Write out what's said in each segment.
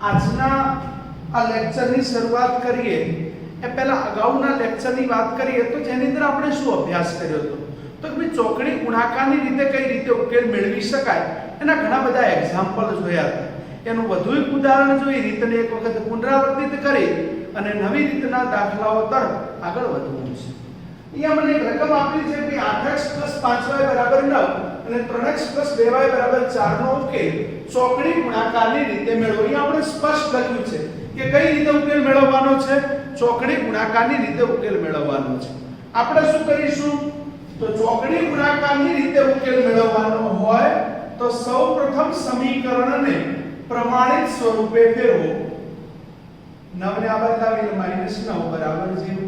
આજના આ લેક્ચરની શરૂઆત કરીએ એ પહેલા અગાઉના લેક્ચરની વાત કરીએ તો જેની અંદર આપણે શું અભ્યાસ કર્યો હતો તો કે ભાઈ ચોકડી ગુણાકારની રીતે કઈ રીતે ઉકેલ મેળવી શકાય એના ઘણા બધા એક્ઝામ્પલ જોયા હતા એનું વધુ એક ઉદાહરણ જોઈ રીતને એક વખત પુનરાવર્તિત કરી અને નવી રીતના દાખલાઓ તરફ આગળ વધવું છે. અહીંયા મને એક રકમ આપેલી છે કે 8x 5y 9 અને 3x 2y 4 નો ઉકેલ ચોકડી ગુણાકારની રીતે મેળવો. અહીંયા આપણે સ્પષ્ટ લખ્યું છે કે કઈ રીતે ઉકેલ મેળવવાનો છે, ચોકડી ગુણાકારની રીતે ઉકેલ મેળવવાનો છે. આપણે શું કરીશું તો ચોકડી ગુણાકારની રીતે ઉકેલ મેળવવાનો હોય તો સૌપ્રથમ સમીકરણને પ્રમાણિત સ્વરૂપે ફેરવો. 9 ને આ બદલાવી -9 0.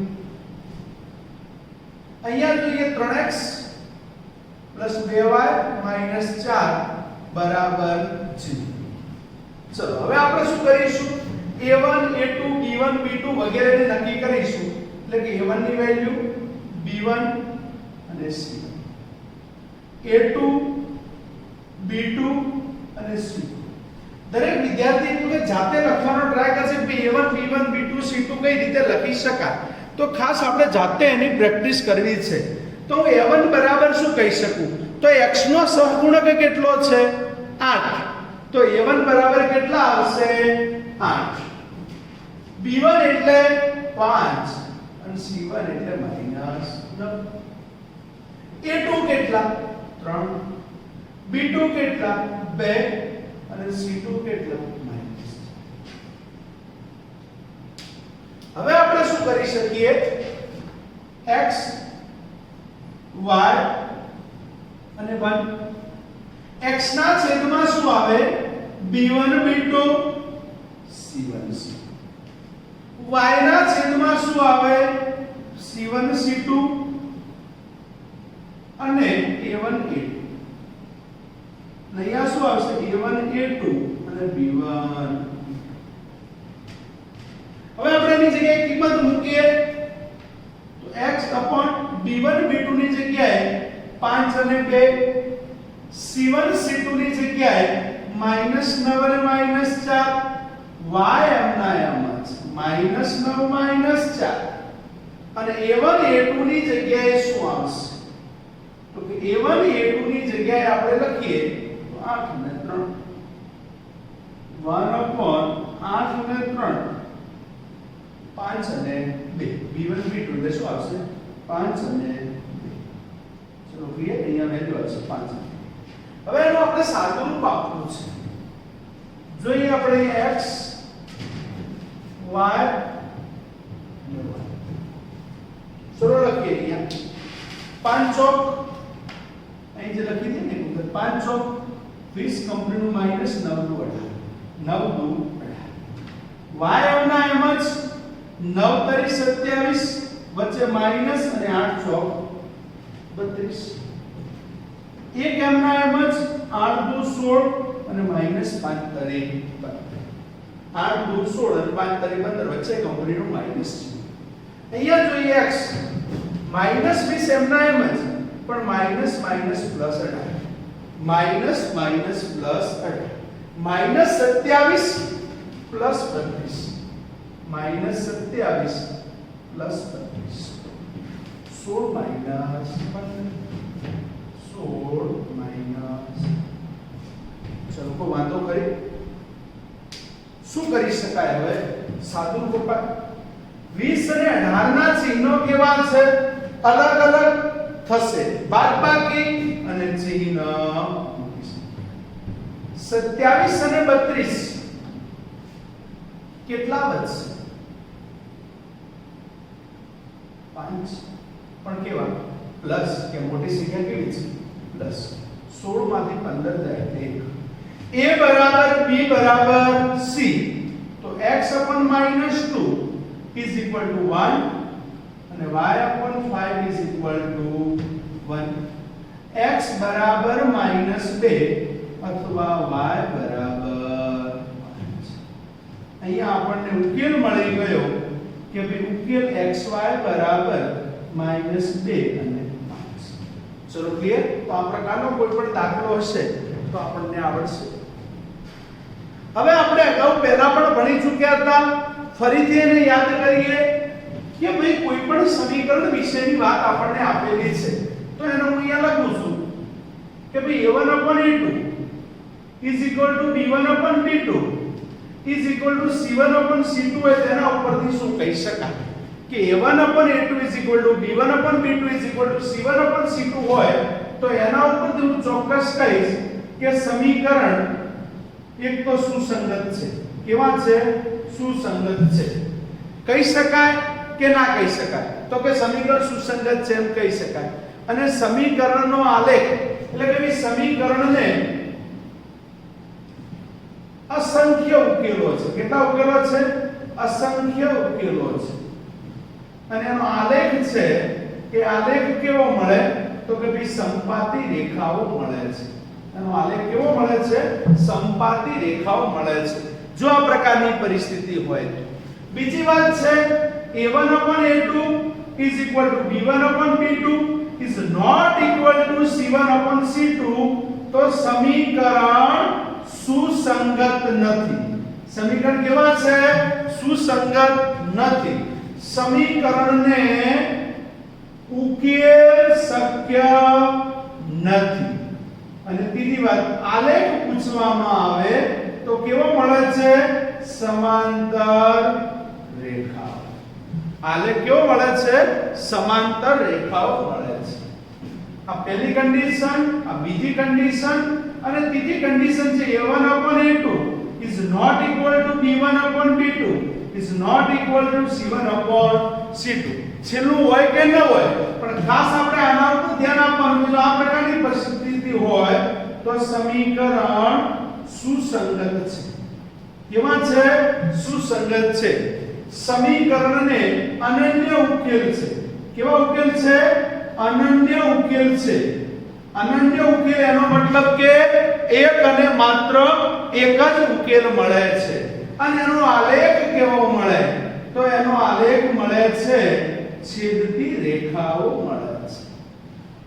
અહીંયા જોઈએ 3x 2y 4 0. ચલો હવે આપણે શું કરીશું a1 a2 b1 b2 વગેરેને નક્કી કરીશું. એટલે કે a1 ની વેલ્યુ b1 અને c1 a2 b2 અને c2 દરેક વિદ્યાર્થી પોતે જાતે લખવાનો ટ્રાય કરશે કે a1 b1 b2 c2 કઈ રીતે લખી શકાય. તો ખાસ આપણે જાતે એની પ્રેક્ટિસ કરવી છે. તો હું a1 બરાબર શું કહી શકું તો x નો સહગુણક કેટલો છે 8. તો a1 બરાબર કેટલા આવશે 8. b1 એટલે 5 અને c1 એટલે -9. a2 કેટલા 3, b2 કેટલા 2 અને c2 કેટલા -. હવે આપણે શું કરી શકીએ x y અને 1 x ના છેદમાં શું આવે b1 b2 c1 c2 y ના છેદમાં શું આવે c1 c2 અને a1 a2. અહીંયા શું આવશે a1 a2 અને b1. હવે આપણે એની જગ્યાએ કિંમત મૂકીએ તો x b1 b2 ની જગ્યાએ 5 અને 2 c1 c2 ની જગ્યાએ -9 અને -4 y એમના એમ જ -9 4 અને a1 a2 ની જગ્યાએ શું આવશે તો કે a1 a2 ની જગ્યાએ આપણે લખીએ તો 8 અને 3 1/8 અને 3 5 અને 2 b1 b2 એટલે શું આવશે 5 અને 2. ચલો ક્લિયર. અહીંયા વેલ્યુ આવશે 5. હવે એનું આપણે સાદું રૂપ આપવું છે. જોઈએ આપણે x y ચલો લખીએ અહીંયા 5 ચોક અહીં જે લખી દે ને 5 ચોક 20 કંપનીનું -9 દુ 18 9 દુ 18 y એમના એમ જ 9 તરી 27 વચ્ચે માઈનસ અને 8 ચોક 32. એક એમના એમ જ 8 દુ 16 અને -5 તરી 12. 8 દુ 16 અને 5 તરી 15 વચ્ચે કંપનીનું માઈનસ છે. અહીંયા જોઈએ x -20 એમના એમ જ પણ minus minus plus 18 minus plus 18 -27 plus 32 -27 plus 32 16 minus 16 minus. ચલો કોઈ વાંધો કરી શું કરી શકાય હવે સાદું રૂપ 20 અને 18 ના ચિહ્નો કેવા છે અલગ અલગ થશે બાદબાકી અને ચિહ્ન 27 અને 32 કેટલા વધશે 5 પણ કેવા પ્લસ કે મોટી સંખ્યા કેવી છે પ્લસ 16 માંથી 15 જાય એટલે 1 a બરાબર b બરાબર c તો x upon -2 is equal to 1 અને y upon 5 is equal to 1. x બરાબર -2 અથવા y બરાબર 5. અહીંયા આપણને ઉકેલ મળી ગયો કે ભાઈ ઉકેલ xy બરાબર -2 અને 5. ચલો ક્લિયર. તો આ પ્રકારનો કોઈ પણ દાખલો હશે તો આપણને આવડશે. હવે આપણે અગાઉ પહેલા પણ ભણી ચૂક્યા હતા, ફરીથી એને યાદ કરીએ કે ભાઈ કોઈ પણ સમીકરણ વિશેની વાત આપણને આપેલી છે તો એને હું અહીંયા લખું છું કે ભાઈ a1/a2 is equal to b1/b2 is equal to c1/c2 હોય તેના ઉપરથી શું કહી શકાય કે a1/a2 is equal to b1/b2 is equal to c1/c2 હોય તો એના ઉપરથી હું ચોક્કસ કહીશ કે સમીકરણ એક તો સુસંગત છે. કેવા છે? સુસંગત છે. કહી શકાય કે ના કહી શકાય? તો કે સમીકરણ સુસંગત છે એમ કહી શકાય. અને સમીકરણનો આલેખ એટલે કે સમીકરણને અસંખ્ય ઉકેલો છે. કેટલા ઉકેલો છે? અસંખ્ય ઉકેલો છે. અને એનો આલેખ છે કે આલેખ કેવો મળે તો કે ભાઈ સંપાતી રેખાઓ મળે છે. એનો આલેખ કેવો મળે છે? સંપાતી રેખાઓ મળે છે જો આ પ્રકારની પરિસ્થિતિ હોય તો. બીજી વાત છે a1/a2 is equal to b1/b2 is not equal to c1/c2 તો સમીકરણ સુસંગત નથી. સમીકરણ કેવા છે? સુસંગત નથી. સમીકરણને ઉકેલ શક્ય નથી. અને ત્રીજી વાત, આલેખ પૂછવામાં આવે તો કેવો મળે છે? સમાંતર રેખા. આલેખ કેવો મળે છે? સમાંતર રેખાઓ મળે છે. આ પહેલી કન્ડિશન, આ બીજી કન્ડિશન અને ત્રીજી કન્ડિશન છે a1/a2 is not equal to b1/b2 is not equal to c1/c2. છેલ્લું હોય કે ન હોય પણ ખાસ આપણે આના ઉપર ધ્યાન આપવાનું જો આ પ્રકારની પરિસ્થિતિ હોય તો સમીકરણ સુસંગત છે. કેવા છે? સુસંગત છે. સમીકરણને અનન્ય ઉકેલ છે. કેવા ઉકેલ છે? અનન્ય ઉકેલ છે. અનન્ય ઉકેલ એનો મતલબ કે એક અને માત્ર એક જ ઉકેલ મળે છે. અને એનો આલેખ કેવો મળે તો એનો આલેખ મળે છે છેદતી રેખાઓ મળે છે.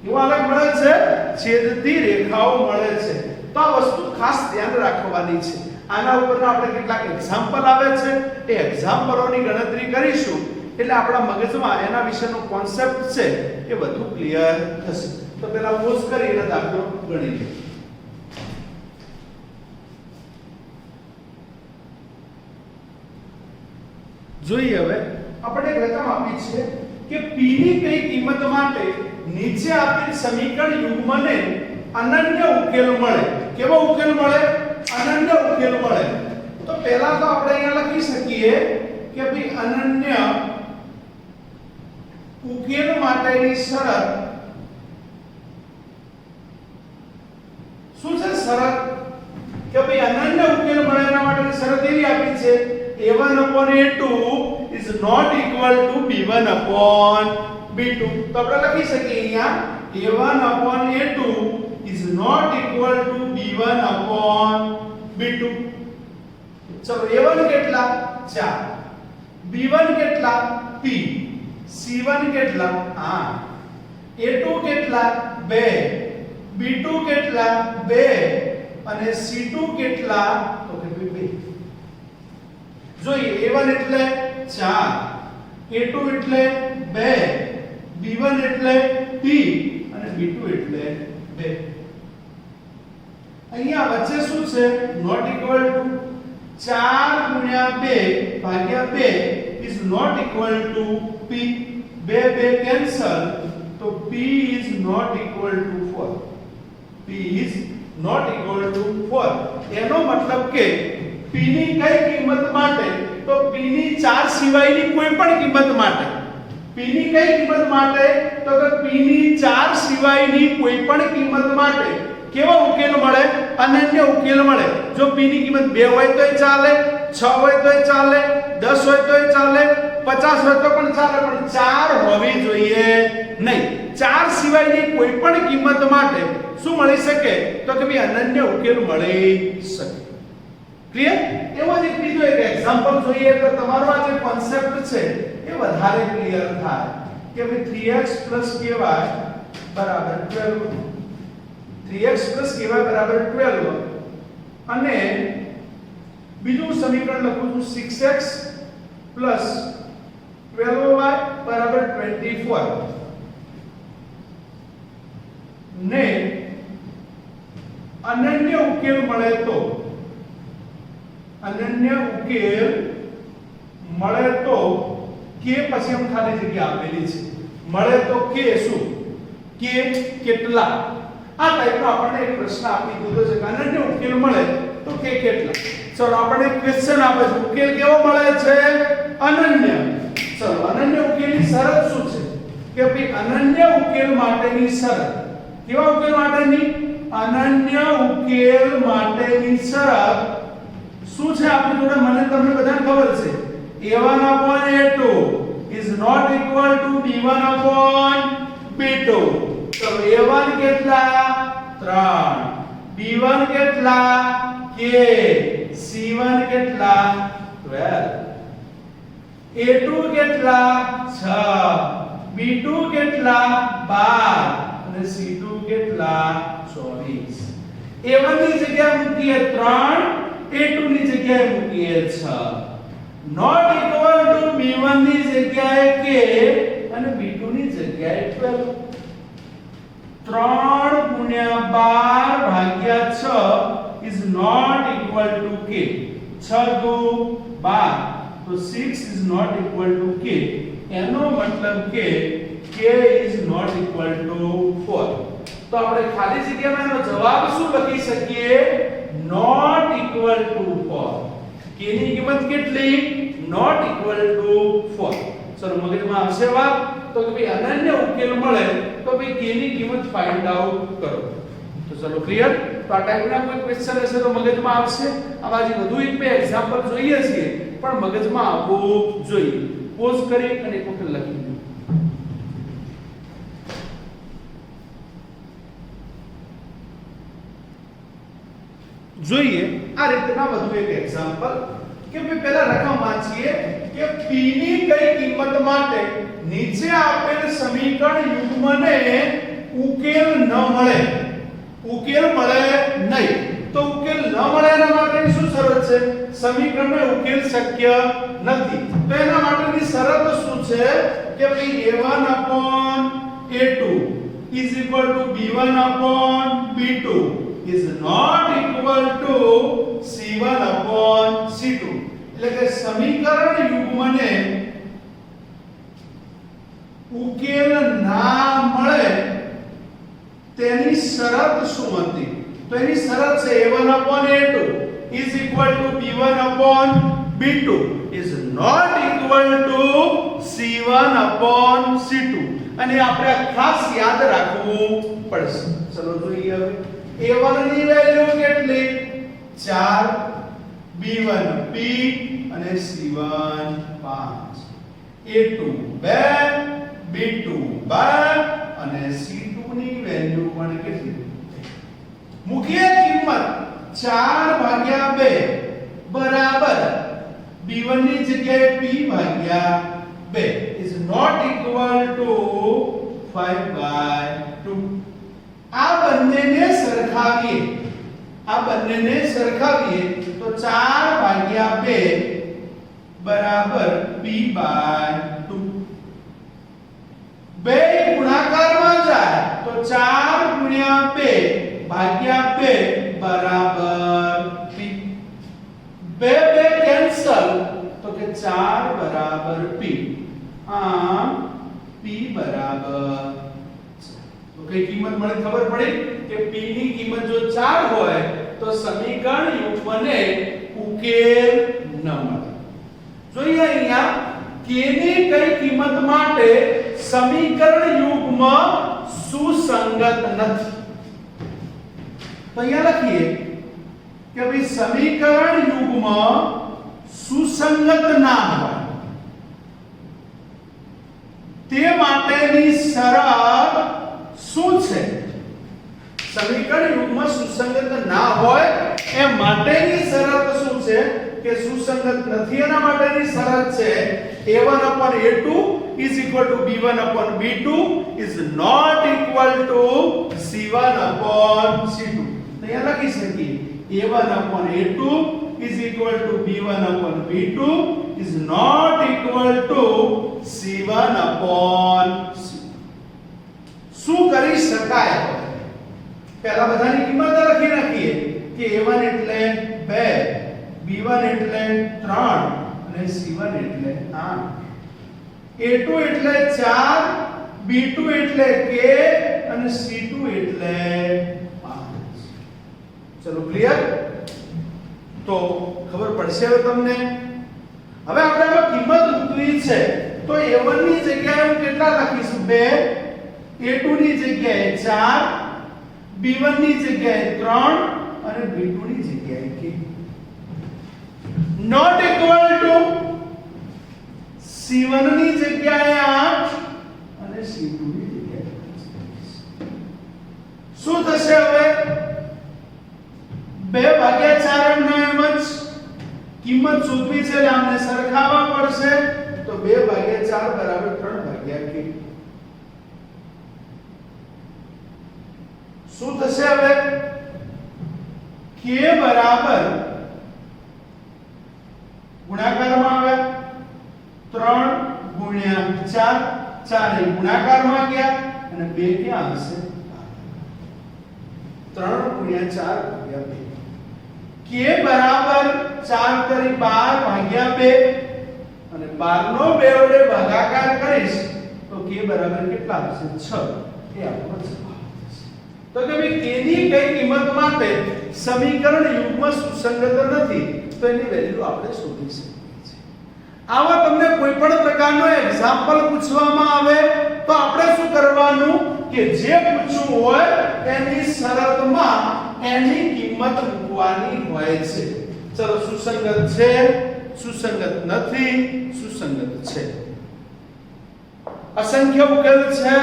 કેવો આલેખ મળે છે? છેદતી રેખાઓ મળે છે. તો આ વસ્તુ ખાસ ધ્યાન રાખવાની છે. આના ઉપરના આપણે કેટલાક એક્ઝામ્પલ આવે છે એ એક્ઝામ્પલોની ગણતરી કરીશું એટલે આપણા મગજમાં એના વિશેનો કોન્સેપ્ટ છે એ વધુ ક્લિયર થશે. તો પહેલા પોઝ કરીને દાખલો ગણી લઈએ. જોઈએ હવે આપણે એક રકમ આપી છે કે p ની કઈ કિંમત માટે નીચે આપેલ સમીકરણ યુગ્મને અનન્ય ઉકેલ મળે. કેવો ઉકેલ મળે? અનન્ય ઉકેલ મળે. તો પહેલા તો આપણે અહીંયા લખી શકીએ કે ભાઈ અનન્ય ઉકેલ માટેની શરત શું છે? શરત કે ભાઈ અનન્ય ઉકેલ મળે એના માટેની શરત એવી આપી છે a1/a2 is not equal to b1/b2. તો આપણે લખી શકીએ અહીંયા a1/a2 is not equal to b1/b2. ચલો a1 કેટલા? 4, b1 કેટલા? p, c1 કેટલા? 8, a2 કેટલા? 2, b2 કેટલા? 2 અને c2 કેટલા? તો કે 2. જોઈએ a1 એટલે 4, a2 એટલે 2, b1 એટલે p અને b2 એટલે 2. અહીંયા વચ્ચે શું છે? નોટ ઇક્વલ ટુ 4 ગુણ્યા 2 ભાગ્યા 2 is not equal to p. 2 cancel તો p is not equal to 4. p is not equal to 4. એનો મતલબ કે p ની કઈ કિંમત માટે તો p ની 4 સિવાયની કોઈ પણ કિંમત માટે p ની કઈ કિંમત માટે તો કે p ની 4 સિવાયની કોઈ પણ કિંમત માટે કેવો ઉકેલ મળે? અનન્ય ઉકેલ મળે. જો p ની કિંમત 2 હોય તોય ચાલે, 6 હોય તોય ચાલે, 10 હોય તોય ચાલે, 50 હોય તો પણ ચાલે, પણ 4 હોવી જોઈએ નહીં. 4 સિવાયની કોઈ પણ કિંમત માટે શું મળી શકે તો કે ભાઈ અનન્ય ઉકેલ મળી શકે. ક્લિયર? એવો જ એક બીજો એક એક્ઝામ્પલ જોઈએ તો તમારો આ જે કોન્સેપ્ટ છે એ વધારે ક્લિયર થાય કે ભાઈ 3x ky બરાબર 12. 3x ky બરાબર 12 અને બીજું સમીકરણ લખું છું 6x plus 12y બરાબર 24 ને અનન્ય ઉકેલ મળે તો કે પછી हम ખાલી જગ્યા આપેલી છે મળે તો કે શું કે કેટલા આ ટાઈપનો આપણને એક પ્રશ્ન આપી દીધો છે કે અનન્ય ઉકેલ મળે તો કે કેટલા ચલો આપણને ક્વેશ્ચન આપે છે ઉકેલ કેવો મળે છે અનન્ય ચલો અનન્ય ઉકેલની શરત શું છે કે ભાઈ અનન્ય ઉકેલ માટેની શરત કેવા ઉકેલ માટેની અનન્ય ઉકેલ માટેની શરત શું છે આપણી જોડે મને તમને બધાને ખબર છે a1 upon a2 is not equal to b1 upon b2 તો a1 કેટલા 3 b1 કેટલા k c1 કેટલા 12 a2 કેટલા 6 b2 કેટલા 12 અને c2 કેટલા 24 a1 ની જગ્યાએ મૂકીએ 3 a2 ની જગ્યાએ મૂકીએ 6 not equal to b1 ની જગ્યાએ k અને b2 ની જગ્યાએ 12 3 ગુણ્યા 12 ભાગ્યા 6 is not equal to k 6 દુ 12 તો 6 is not equal to k એનો મતલબ કે k is not equal to 4 તો આપણે ખાલી જગ્યામાં એનો જવાબ શું લખી શકીએ not equal to 4 k ની કિંમત કેટલી not equal to 4 ચલો મગજમાં આવશે વાત તો કે ભાઈ અનન્ય ઉકેલ મળે તો ભાઈ k ની કિંમત ફાઇન્ડ આઉટ કરો તો ચલો ક્લિયર તો આ ટાઈપના કોઈ ક્વેશ્ચન હશે તો મગજમાં આવશે આવાજી વધુ એક બે એક્ઝામ્પલ જોઈએ છીએ પણ મગજમાં આવવું જોઈએ પોઝ કરી અને એક વખત લખી દો જોઈએ આ રીતના વધુ એક એક્ઝામ્પલ કે ભાઈ પહેલા રકમ વાંચીએ કે p ની કઈ કિંમત માટે નીચે આપેલ સમીકરણ યુગ્મને ઉકેલ ન મળે નહીં તો ઉકેલ ન મળે એના માટેની શું શરત છે સમીકરણનો ઉકેલ શક્ય નથી તો એના માટેની શરત શું છે કે ભાઈ a1 upon a2 is equal to b1 upon b2 is not equal to c1 upon c2 એટલે કે સમીકરણ યુગ્મને ઉકેલ ના મળે તેની શરત શું હતી તો એની શરત છે a1 upon a2 is equal to b1 upon b2 is not equal to c1 upon c2 અને આપણે ખાસ યાદ રાખવું પડશે ચલો જોઈએ હવે a1 ની વેલ્યુ કેટલી 4 b1 p અને c1 5 a2 2 b2 12 અને c2 ની વેલ્યુ પણ કેટલી મુખ્ય કિંમત 4 ભાગ્યા 2 બરાબર b1 ની જગ્યાએ p ભાગ્યા 2 is not equal to 5/2 આ બંનેને સરખાવીએ તો 4 ભાગ્યા 2 બરાબર p/2 બે ગુણાકારમાં જાય તો 4 ગુણ્યા 2 ભાગ્યા 2 બરાબર p બે કેન્સલ તો કે 4 બરાબર p આમ p બરાબર તો કઈ કિંમત મને ખબર પડી કે p ની કિંમત જો 4 હોય તો સમીકરણ યુગ્મને ઉકેલ ન મળે જોઈએ અહીંયા k ની કઈ કિંમત માટે સમીકરણ યુગ્મ સુસંગત નથી તો અહીંયા લખીએ કે ભાઈ સમીકરણ યુગ્મ સુસંગત ના હોય તે માટેની શરત શું છે સમીકરણ યુગ્મ સુસંગત ના હોય એ માટેની શરત શું છે કે સુસંગત નથી એના માટેની શરત છે a1 upon a2 is equal to b1 upon b2 is not equal to c1 upon c2 તો અહીંયા લખી શકીએ a1 upon a2 is equal to b1 upon b2 is not equal to c1 upon c2. શું કરી શકાય? પહેલા બધાની કિંમત લખી નાખીએ કે a1 એટલે 2, b1 એટલે 3 અને c1 એટલે 8. a2 એટલે 4, b2 એટલે k અને c2 એટલે 5. ચલો ક્લિયર? તો ખબર પડશે હવે તમને. હવે આપણે આમાં કિંમત મૂકવી છે તો a1 ની જગ્યાએ હું કેટલા લખીશ? 2, a2 ની જગ્યાએ 4, b1 ની જગ્યાએ 3 અને b2 ની જગ્યાએ k. Not equal to c1 ની જગ્યાએ 8 અને c2 ની જગ્યાએ 5. શું થશે હવે? 2 ભાગ્યા 4 એમનો એમ જ કિંમત શોધવી છે એટલે આમને સરખાવવા પડશે. તો 2 ભાગ્યા 4 બરાબર 3 ભાગ્યા k. શું થશે હવે? k બરાબર ગુણાકારમાં આવે 3 ગુણ્યા 4, 4 એ ગુણાકારમાં ગયા અને 2 ક્યાં આવશે? 3 ગુણ્યા 4 ભાગ્યા 2. k બરાબર 4 તરી 12 ભાગ્યા 2 અને 12 નો 2 વડે ભાગાકાર કરીશ તો k બરાબર કેટલા આવશે? 6. એ આપણો જવાબ થશે. તો કે ભાઈ k ની કઈ કિંમત માટે સમીકરણ યુગ્મ સુસંગત નથી તો એની વેલ્યુ આપણે શોધી શકીએ છીએ. આવા તમને કોઈ પણ પ્રકારનો એક્ઝામ્પલ પૂછવામાં આવે તો આપણે શું કરવાનું કે જે પૂછવું હોય એની શરતમાં એની કિંમત મૂકવાની હોય છે. ચલો સુસંગત છે, સુસંગત નથી, સુસંગત છે. અસંખ્ય ઉકેલ છે,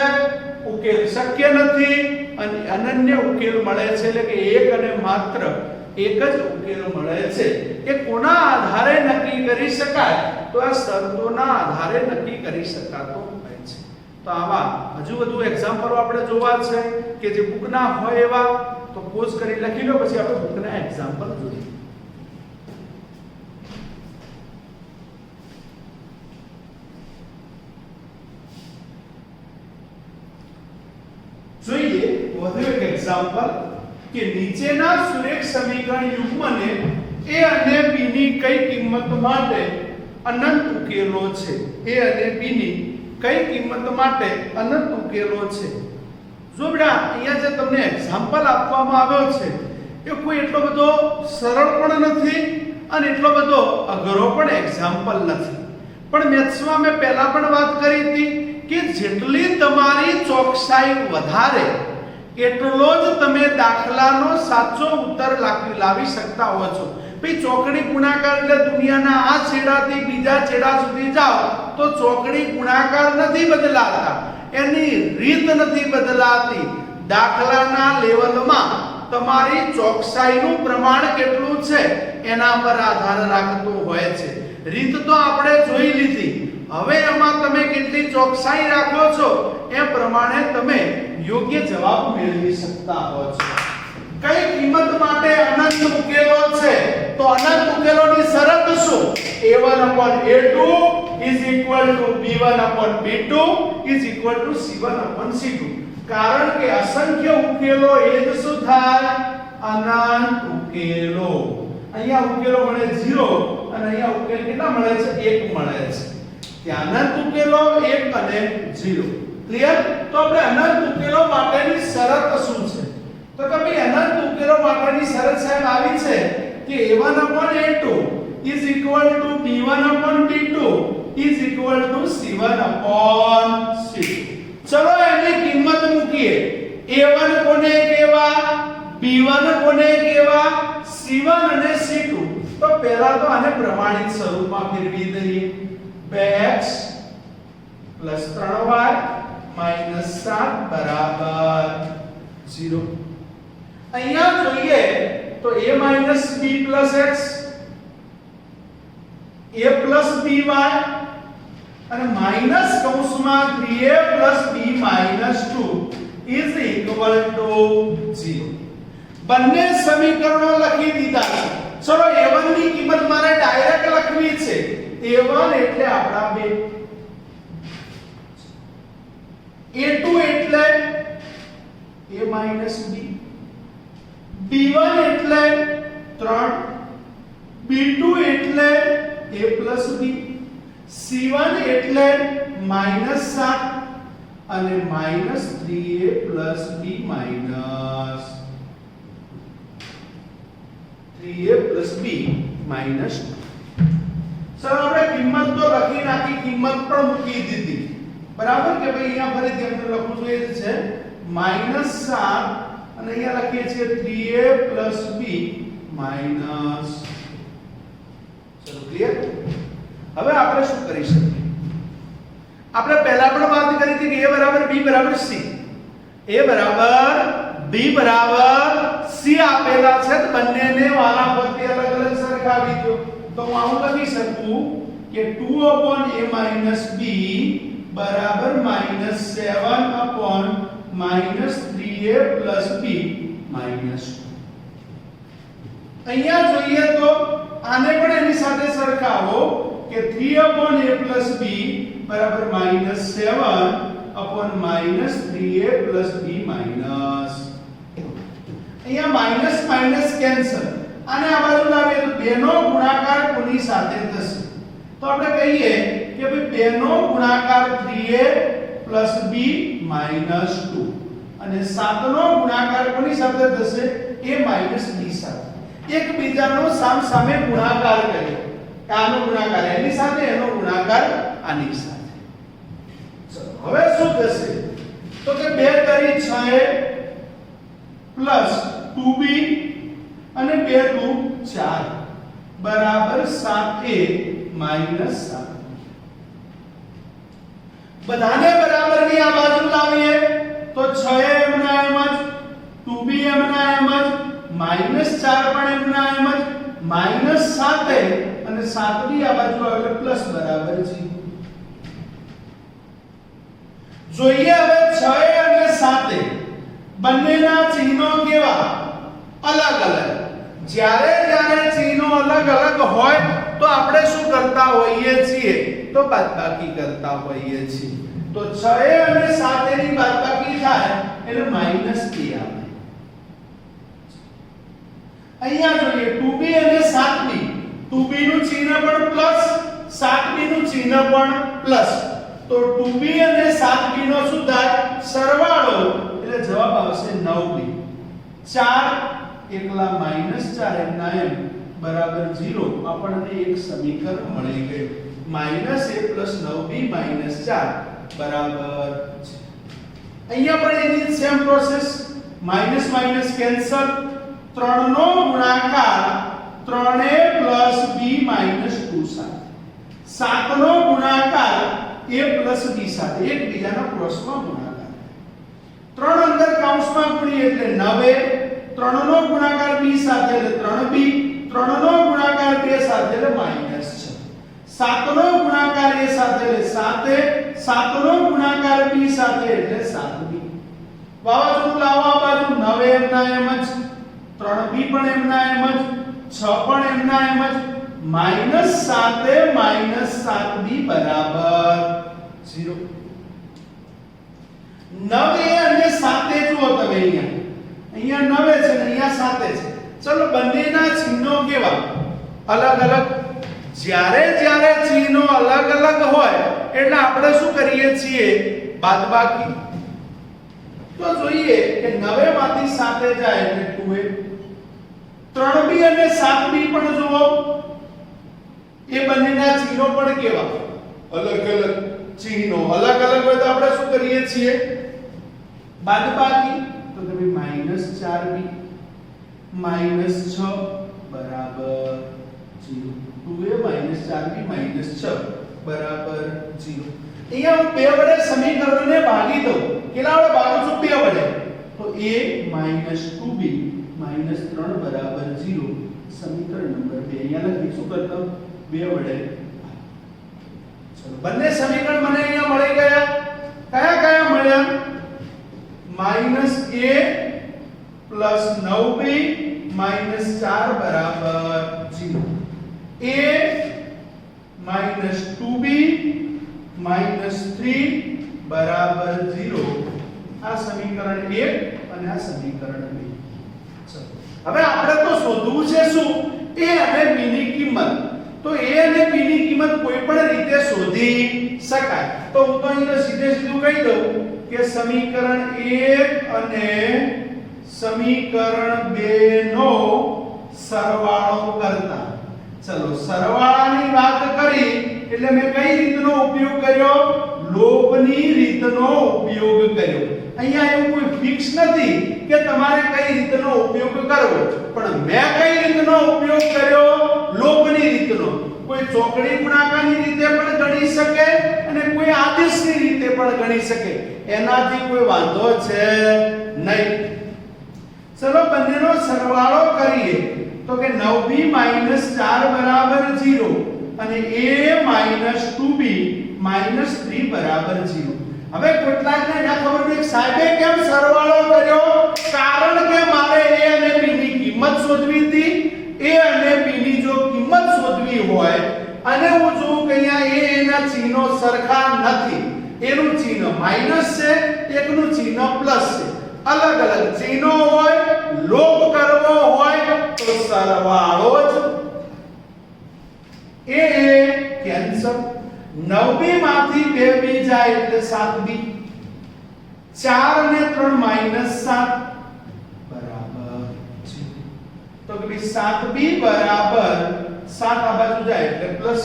ઉકેલ શક્ય નથી અને અનન્ય ઉકેલ મળે છે એટલે કે એક અને માત્ર એક જ ઉકેલ મળે છે. એ કોના આધારે નક્કી કરી શકાય? તો આ શરતોના આધારે નક્કી કરી શકાતો હોય છે. તો આવા હજુ વધુ એક્ઝામ્પલો આપણે જોવા છે કે જે બુકના હોય એવા. તો પોઝ કરી લખી લો પછી આપણે બુકના એક્ઝામ્પલ જોઈએ. જોઈએ વધુ એક એક્ઝામ્પલ કે નીચેના સુરેખ સમીકરણ યુગ્મને a અને b ની કઈ કિંમત માટે અનંત ઉકેલો છે? a અને b ની કઈ કિંમત માટે અનંત ઉકેલો છે? જો બેટા અહીંયા જે તમને એક્ઝામ્પલ આપવામાં આવ્યો છે એ કોઈ એટલો બધો સરળ પણ નથી અને એટલો બધો અઘરો પણ એક્ઝામ્પલ નથી. પણ મેથ્સમાં મેં પહેલા પણ વાત કરી હતી કે જેટલી તમારી ચોકસાઈ વધારે એટલો જ તમે દાખલાનો સાચો ઉત્તર લાવી શકતા હો છો. ભાઈ ચોકડી ગુણાકાર એટલે દુનિયાના આ છેડાથી બીજા છેડા સુધી જાઓ તો ચોકડી ગુણાકાર નથી બદલાતા, એની રીત નથી બદલાતી. દાખલાના લેવલમાં તમારી ચોકસાઈનું પ્રમાણ કેટલું છે એના પર આધાર રાખતો હોય છે. રીત તો આપણે જોઈ લીધી, હવે એમાં તમે કેટલી ચોકસાઈ રાખો છો એ પ્રમાણે તમે યોગ્ય જવાબ મેળવી શકતા હો છો. કઈ કિંમત માટે અનંત ઉકેલો છે? તો અનંત ઉકેલોની શરત શું? a1 a2 b1 b2 c1 c2. કારણ કે અસંખ્ય ઉકેલો એ જ શું થાય? અનંત ઉકેલો. અહીંયા ઉકેલો મળે 0 અને અહીંયા ઉકેલ કેટલા મળે છે? 1 મળે છે. ત્યાં અનંત ઉકેલો 1 અને 0. ક્લિયર? તો આપણે અનંત ઉકેલો માટેની શરત શું છે? તો કે ભાઈ અનંત ઉકેલો માટેની શરત સાહેબ આવી છે કે a1 a2 b1 b2 c1 c2. ચલો એની કિંમત મૂકીએ. a1 કોને કહેવા, b1 કોને કહેવા, c1 અને c2. તો પહેલા તો આને પ્રમાણિત સ્વરૂપમાં ફેરવી દઈએ. 2x 3y 7 બરાબર 0. અહીંયા જોઈએ તો a b x a by અને માઈનસ કૌંસમાં 3a b 2 is equal to 0. બંને સમીકરણો લખી દીધા છે. ચલો a1 ની કિંમત મારે ડાયરેક્ટ લખવી છે a1 એટલે આપડા 2 a2 એટલે a b b1 એટલે 3 b2 એટલે a b c1 એટલે -7 અને -3a b minus 3a b minus 2. Sir આપણે કિંમત તો લખી નાખી, કિંમત પણ મૂકી દીધી, બરાબર કે ભાઈ અહીંયા ફરીથી આપણે લખવું જોઈએ છે -7 અને અહીંયા લખીએ છીએ 3a b minus. ચલો ક્લિયર? હવે આપણે શું કરી શકીએ? આપણે પહેલા પણ વાત કરી હતી કે a બરાબર b બરાબર c, a બરાબર b બરાબર c આપેલા છે તો બંનેને વારાફરતી અલગ અલગ સરખાવી દો. તો હું આવું લખી શકું કે 2/a b બરાબર -7 3a b minus 2. અહીંયા જોઈએ તો આને પણ એની સાથે સરખાવો કે 3/a b બરાબર -7 3a b minus. અહીંયા માઈનસ માઈનસ કેન્સલ, આને આ બાજુ લાવીએ તો 2 નો ગુણાકાર કોની સાથે થશે? તો આપણે કહીએ કે ભાઈ 2 નો ગુણાકાર 3a b minus 2 અને 7 નો ગુણાકાર કોની સાથે થશે? a b સાથે. એકબીજાનો સામસામે ગુણાકાર કરીએ, આનો ગુણાકાર એની સાથે, એનો ગુણાકાર આની સાથે. ચલો હવે શું થશે? તો કે 2 તરી 6 પ્લસ 2b અને 2 દુ 4 બરાબર 7a minus 7. બધાને બરાબર ની આ બાજુ લાવીએ તો 6a એમના એમ જ, 2b એમના એમ જ, -4 પણ એમના એમ જ, -7 અને 7 ની આ બાજુ આવે પ્લસ બરાબર છે. જોઈએ હવે 6 અને 7 બંનેના ચિહ્નો કેવા? અલગ અલગ. જ્યારે જ્યારે ચિહ્નો અલગ અલગ હોય તો આપણે શું કરતા હોઈએ છીએ? તો બાદબાકી કરતા હોઈએ છીએ. તો 6 અને 7 ની બાદબાકી થાય એટલે -a આવે. અહીંયા જોઈએ 2b અને 7b, 2b નું ચિહ્ન પણ પ્લસ, 7b નું ચિહ્ન પણ પ્લસ. તો 2b અને 7b નો શું થાય? સરવાળો એટલે જવાબ આવશે 9b. 4 એકલા -4 એમના એમ બરાબર 0. આપણને એક સમીકરણ મળી ગયું. -a + 9b - 4 બરાબર છે. અહીંયા પણ એની same process, minus minus cancel, 3 નો ગુણાકાર 3a + b - 2 સાથે, 7 નો ગુણાકાર a + b સાથે, એકબીજાના ક્રોસમાં ગુણાકાર. 3 અંદર કૌંસમાં ગુણીએ એટલે 9a, 3 નો ગુણાકાર b સાથે એટલે 3b, 3 નો ગુણાકાર 2 સાથે એટલે -6, 7 નો ગુણાકાર a સાથે એટલે 7a, 7 નો ગુણાકાર b સાથે એટલે 7b. વાવાઝોડું લાવવા બાજુ 9a એમના એમ જ, 3b પણ એમના એમ જ, 6 પણ એમના એમ જ, -7a - 7b બરાબર 0. 9a અને 7a જુઓ તમે, અહીંયા 9a છે ને અહીંયા 7a છે. ચલો બંનેના ચિહ્નો કેવા? અલગ અલગ. જ્યારે જ્યારે ચિહ્નો અલગ અલગ હોય એટલે આપણે શું કરીએ છીએ? બાદબાકી. તો જોઈએ કે 9a માંથી 7a જાય એટલે 2a. 3b અને 7b પણ જુઓ, એ બંનેના ચિહ્નો પણ કેવા? અલગ અલગ. ચિહ્નો અલગ અલગ હોય તો આપણે શું કરીએ છીએ? બાદબાકી. તો કે ભાઈ -4b -6 બરાબર 0. 2a - 4b - 6 બરાબર 0. અહીંયા હું 2 વડે સમીકરણને ભાગી દઉં. કેટલા વડે ભાગું છું? 2 વડે. તો a - 2b - 3 બરાબર 0. સમીકરણ નંબર 2 અહીંયા લખી શું કરતા? 2 વડે. ચલો બંને સમીકરણ મને અહીંયા મળી ગયા. કયા કયા મળ્યા? -a + 9b - 4 બરાબર a minus 2b minus 3 બરાબર 0 આ સમીકરણ 1 અને આ સમીકરણ 2 ચલો હવે આપણે તો શોધવું છે શું a અને b ની કિંમત તો a અને b ની કિંમત કોઈ પણ રીતે શોધી શકાય તો હું તો અહીં સીધે સીધું કહી દઉં કે સમીકરણ 1 અને સમીકરણ 2 નો સરવાળો કરતા ચલો સરવાળાની વાત કરી એટલે મેં કઈ રીતનો ઉપયોગ કર્યો લોભની રીતનો ઉપયોગ કર્યો અહીંયા એવું કોઈ ફિક્સ નથી કે તમારે કઈ રીતનો ઉપયોગ કરવો પણ મેં કઈ રીતનો ઉપયોગ કર્યો લોભની રીતનો કોઈ ચોકડી ગુણાકારની રીતે પણ ગણી શકે અને કોઈ આદેશની રીતે પણ ગણી શકે એનાથી કોઈ વાંધો છે નહીં ચલો બંનેનો સરવાળો કરીએ તો કે 9b - 4 બરાબર 0 અને a - 2b - 3 બરાબર 0 હવે કેટલાકને ના ખબર છે સાહેબે કેમ સરવાળો કર્યો કારણ કે મારે a અને b ની કિંમત શોધવી હતી a અને b ની જો કિંમત શોધવી હોય અને હું જોઉં કે અહીંયા a એના ચિહ્નો સરખા નથી એનું ચિહ્ન માઈનસ છે એકનું ચિહ્ન પ્લસ છે અલગ અલગ ચિહ્નો હોય લોભ કરવો હોય તો સરવાળો જ એ કેન્સલ 9b માંથી 2b જાય એટલે 7b 4 અને 3 - 7 બરાબર છે તો કે 7b બરાબર 7 આ બાજુ જાય એટલે પ્લસ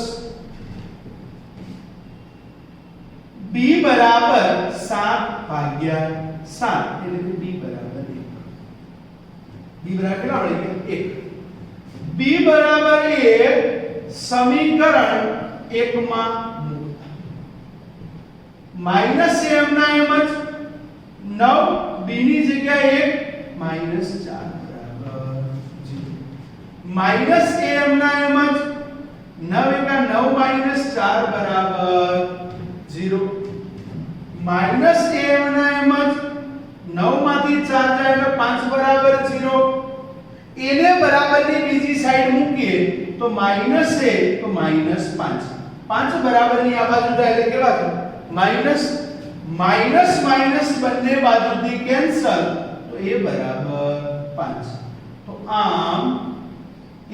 b બરાબર 7/7 એટલે કે b બરાબર 1 b બરાબર કેટલા મળે 1 b બરાબર 1 સમીકરણ 1 માં માઈનસ m ના એમ જ 9 b ની જગ્યાએ 1 - 4 બરાબર 0 માઈનસ m ના એમ જ 9 * 9 - 4 બરાબર 0 માઈનસ m ના એમ જ 9 માંથી 4 જાય એટલે 5 બરાબર 0 એને બરાબરની બીજી સાઈડ મૂકીએ તો માઈનસ a તો -5 5 બરાબરની આ બાજુ જાય એટલે કેવા થાય માઈનસ માઈનસ બંને બાજુથી કેન્સલ તો a બરાબર 5 તો આમ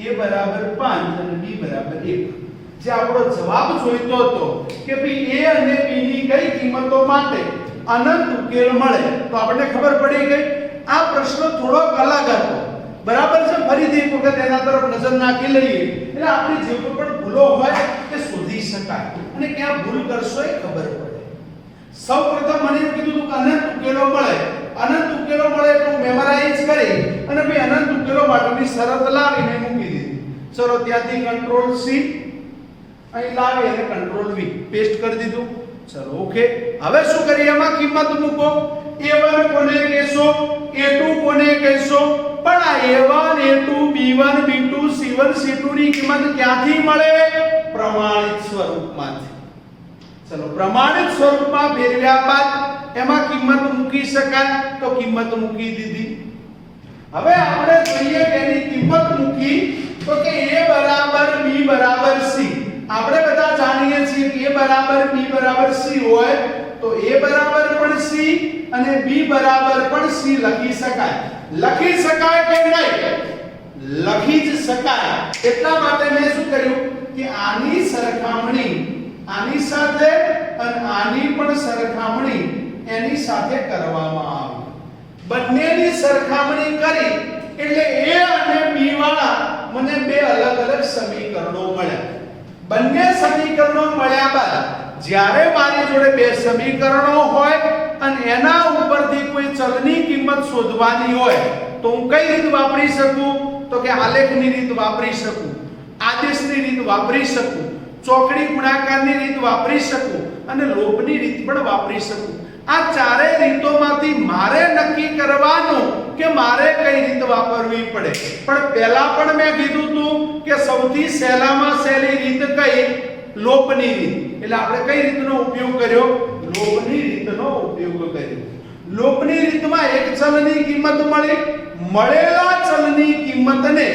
a બરાબર 5 અને b બરાબર 1 જે આપણો જવાબ જોઈતો હતો કે ભઈ a અને b ની કઈ કિંમતો માટે અનંત ઉકેલ મળે તો આપણને ખબર પડી ગઈ આ પ્રશ્ન થોડો અલગ હતો બરાબર છે ફરીથી એક વખત એના તરફ નજર નાખી લઈએ એટલે આપણી જે કોઈ પણ ભૂલો હોય તે શોધી શકાય અને ક્યાં ભૂલ કરશો એ ખબર પડે સૌપ્રથમ મને એમ કીધું કે અનંત ઉકેલો મળે એટલે મેમરાઇઝ કરી અને ભઈ અનંત ઉકેલો માટેની શરત લાવીને મૂકી દીધી ચલો ત્યાંથી કંટ્રોલ સી અહીં લાવી અને કંટ્રોલ વી પેસ્ટ કરી દીધું ચલો ઓકે હવે શું કરીએ એમાં કિંમત મૂકો a1 કોને કહેશો a2 કોને કહેશો પણ આ a1 a2 b1 b2 c1 c2 ની કિંમત ક્યાંથી મળે પ્રમાણિત સ્વરૂપમાંથી ચલો પ્રમાણિત સ્વરૂપમાં ફેરવ્યા બાદ એમાં કિંમત મૂકી શકાય તો કિંમત મૂકી દીધી હવે આપણે જોઈએ કે એની કિંમત મૂકી તો કે a બરાબર b બરાબર c આપણે બધા જાણીએ છીએ કે a બરાબર b બરાબર c હોય તો a બરાબર પણ c અને b બરાબર પણ c લખી શકાય કે નહીં લખી જ શકાય એટલા માટે મેં શું કર્યું કે આની સરખામણી આની સાથે અને આની પણ સરખામણી એની સાથે કરવામાં આવી બંનેની સરખામણી કરી એટલે a અને b વાળા મને બે અલગ અલગ સમીકરણો મળ્યા બંને સમીકરણો મળ્યા બાદ જ્યારે મારી જોડે બે સમીકરણો હોય અને એના ઉપરથી કોઈ ચલની કિંમત શોધવાની હોય તો હું કઈ રીત વાપરી શકું તો કે આલેખની રીત વાપરી શકું આદેશની રીત વાપરી શકું ચોકડી ગુણાકારની રીત વાપરી શકું અને લોભની રીત પણ વાપરી શકું આ ચારેય રીતોમાંથી મારે નક્કી કરવાનું કે મારે કઈ રીત વાપરવી પડે પણ પહેલા પણ મેં કીધું હતું કે સૌથી સહેલામાં સહેલી રીત કઈ લોભની રીત એટલે આપણે કઈ રીતનો ઉપયોગ કર્યો લોભની રીતનો ઉપયોગ કર્યો લોભની રીતમાં એક ચલની કિંમત મળી મળેલા ચલની કિંમતને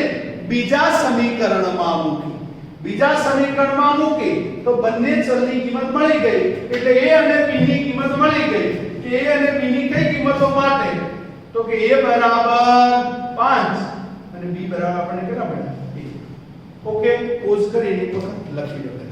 બીજા સમીકરણમાં મૂકી બીજા સમીકરણમાં મૂકી તો બંને ચલની કિંમત મળી ગઈ એટલે a અને b ની કિંમત મળી ગઈ કે a અને b ની કઈ કિંમતો માટે તો કે a બરાબર 5 અને b બરાબર આપણને કેટલા મળ્યા 1 ઓકે પોઝ કરીને એક વખત લખી લો